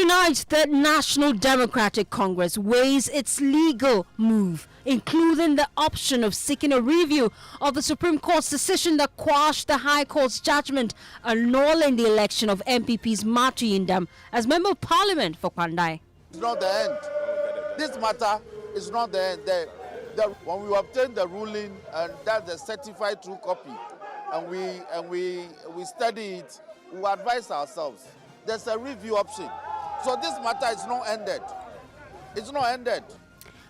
Tonight, the National Democratic Congress weighs its legal move, including the option of seeking a review of the Supreme Court's decision that quashed the High Court's judgment annulling the election of NPP's Matthew Nyindam as Member of Parliament for Kpandai. It's not the end. This matter is not the end. When we obtain the ruling, and that's the certified true copy, and we study it, we advise ourselves. There's a review option. So this matter is not ended. It's not ended.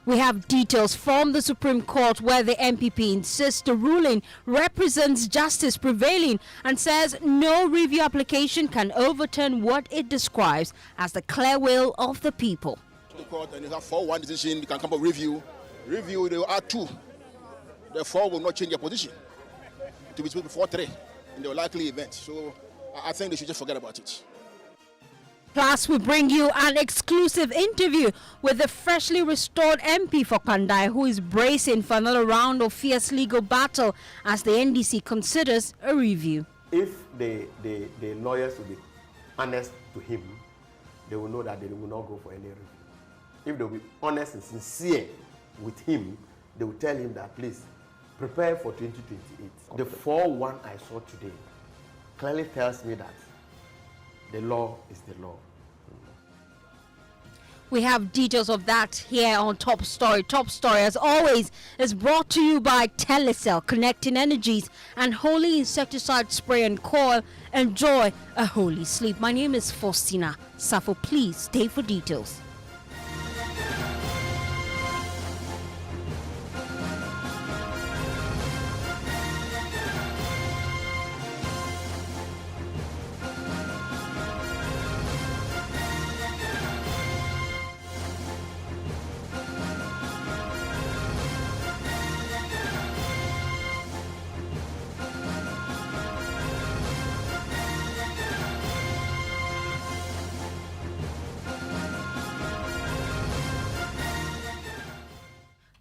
We have details from the Supreme Court where the NPP insists the ruling represents justice prevailing and says no review application can overturn what it describes as the clear will of the people. The court and you have 4-1 decision, you can come up review. Review, they will add 2. Therefore, will not change their position to be 4-3 in the likely event. So I think they should just forget about it. Plus, we bring you an exclusive interview with the freshly restored MP for Kpandai, who is bracing for another round of fierce legal battle as the NDC considers a review. If the lawyers will be honest to him, they will know that they will not go for any review. If they will be honest and sincere with him, they will tell him that, please, prepare for 2028. The 4-1 I saw today clearly tells me that the law is the law. We have details of that here on Top Story. Top Story, as always, is brought to you by Telecel, connecting energies, and Holy Insecticide Spray and Coil. Enjoy a holy sleep. My name is Fostina Sarfo. Please stay for details.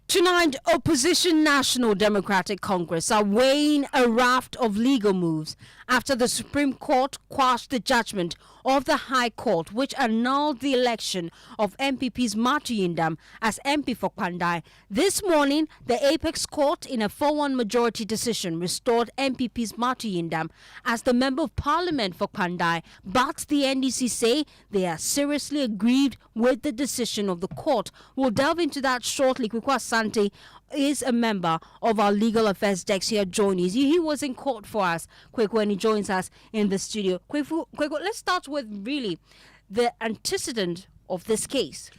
Tonight, opposition National Democratic Congress are weighing a raft of legal moves after the Supreme Court quashed the judgment of the High Court, which annulled the election of NPP's Matthew Nyindam as MP for Kpandai. This morning, the Apex Court, in a 4-1 majority decision, restored NPP's Matthew Nyindam as the Member of Parliament for Kpandai, but the NDC say they are seriously aggrieved with the decision of the court. We'll delve into that shortly. Kwekwa Asante is a member of our legal affairs desk here joining us. He was in court for us, Kwekwa, and he joins us in the studio. Kwekwa, let's start with really the antecedent of this case.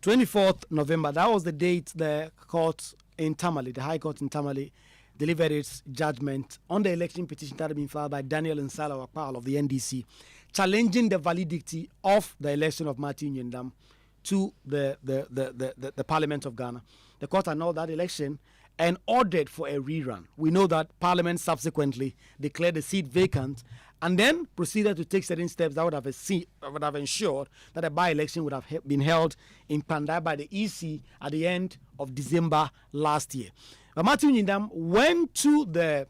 24th November, that was the date the court in Tamale, the High Court in Tamale, delivered its judgment on the election petition that had been filed by Daniel Nsala Wakpal of the NDC, challenging the validity of the election of Matthew Nyindam to the Parliament of Ghana. The court annulled that election and ordered for a rerun. We know that Parliament subsequently declared the seat vacant and then proceeded to take certain steps that would have ensured that a by-election would have been held in Kpandai by the EC at the end of December last year. But Matthew Nyindam went to the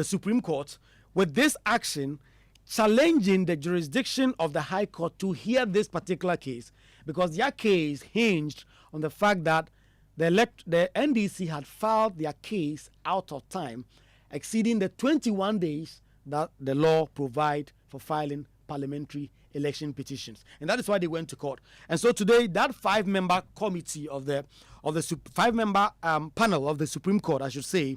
Supreme Court with this action challenging the jurisdiction of the High Court to hear this particular case, because their case hinged on the fact that the NDC had filed their case out of time, exceeding the 21 days that the law provides for filing parliamentary election petitions. And that is why they went to court. And so today, that 5-member committee of the 5-member panel of the Supreme Court, I should say,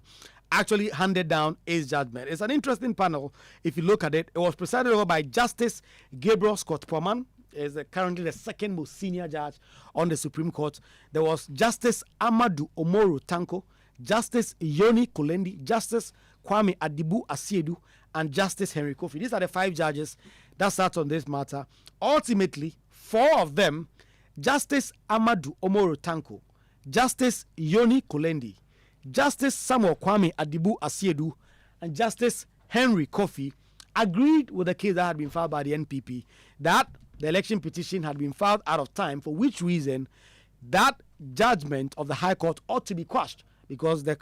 actually handed down its judgment. It's an interesting panel if you look at it. It was presided over by Justice Gabriel Scott Poman, is currently the second most senior judge on the Supreme Court. There was Justice Amadou Omoru Tanko, Justice Yoni Kolendi, Justice Kwame Adibu Asiedu, and Justice Henry Kofi. These are the 5 judges that sat on this matter. Ultimately, 4 of them, Justice Amadou Omoru Tanko, Justice Yoni Kolendi, Justice Samuel Kwame Adibu Asiedu, and Justice Henry Kofi, agreed with the case that had been filed by the NPP that the election petition had been filed out of time, for which reason that judgment of the High Court ought to be quashed, because the